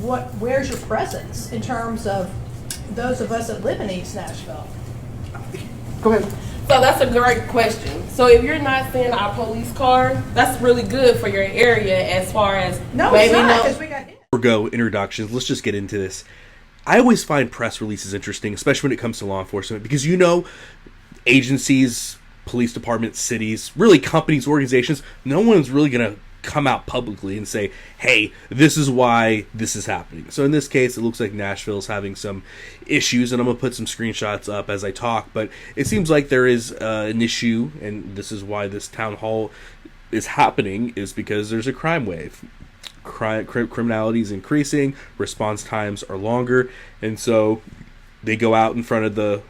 where's your presence in terms of those of us that live in East Nashville? Go ahead. So that's a great question. So if you're not seeing our police car, that's really good for your area as far as No, it's not, because we got hit. Go introductions. Let's just get into this. I always find press releases interesting, especially when it comes to law enforcement, because agencies, police departments, cities, really companies, organizations, no one's really going to come out publicly and say, hey, this is why this is happening. So in this case, it looks like Nashville's having some issues, and I'm going to put some screenshots up as I talk, but it seems like there is an issue, and this is why this town hall is happening, is because there's a crime wave. Criminality is increasing, response times are longer, and so they go out in front of the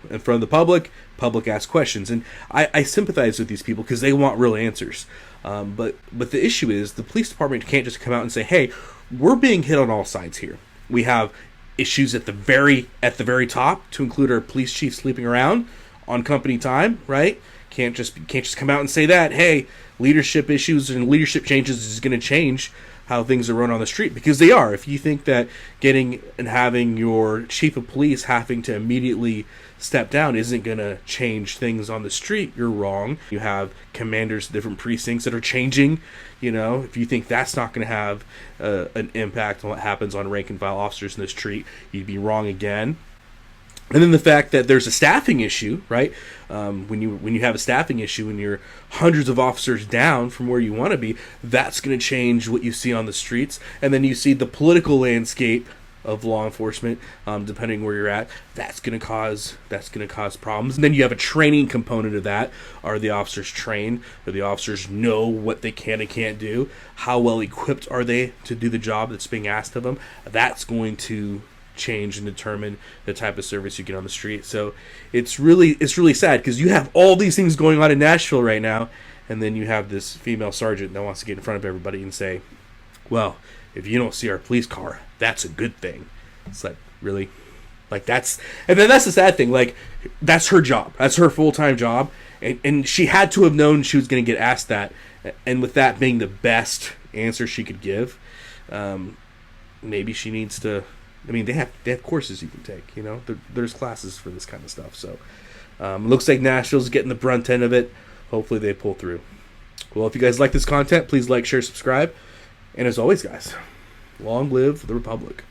public asks questions, and I sympathize with these people because they want real answers. But the issue is the police department can't just come out and say, hey, we're being hit on all sides here. We have issues at the very top, to include our police chief sleeping around on company time, right? Can't just come out and say that, hey, leadership issues and leadership changes is going to change how things are run on the street, because they are. If you think that getting and having your chief of police having to immediately step down isn't going to change things on the street, you're wrong. You have commanders of different precincts that are changing. If you think that's not going to have an impact on what happens on rank and file officers in the street, you'd be wrong again. And then the fact that there's a staffing issue, right? When you have a staffing issue and you're hundreds of officers down from where you want to be, that's going to change what you see on the streets. And then you see the political landscape of law enforcement, depending where you're at. That's going to cause problems. And then you have a training component of that. Are the officers trained? Do the officers know what they can and can't do? How well equipped are they to do the job that's being asked of them? That's going to change and determine the type of service you get on the street. So it's really sad, because you have all these things going on in Nashville right now, and then you have this female sergeant that wants to get in front of everybody and say, well, if you don't see our police car, that's a good thing. It's like, really? And then that's the sad thing, that's her job. That's her full-time job, and she had to have known she was going to get asked that, and with that being the best answer she could give, maybe she needs to. They have courses you can take. There's classes for this kind of stuff. So it looks like Nashville's getting the brunt end of it. Hopefully they pull through. Well, if you guys like this content, please like, share, subscribe. And as always, guys, long live the Republic.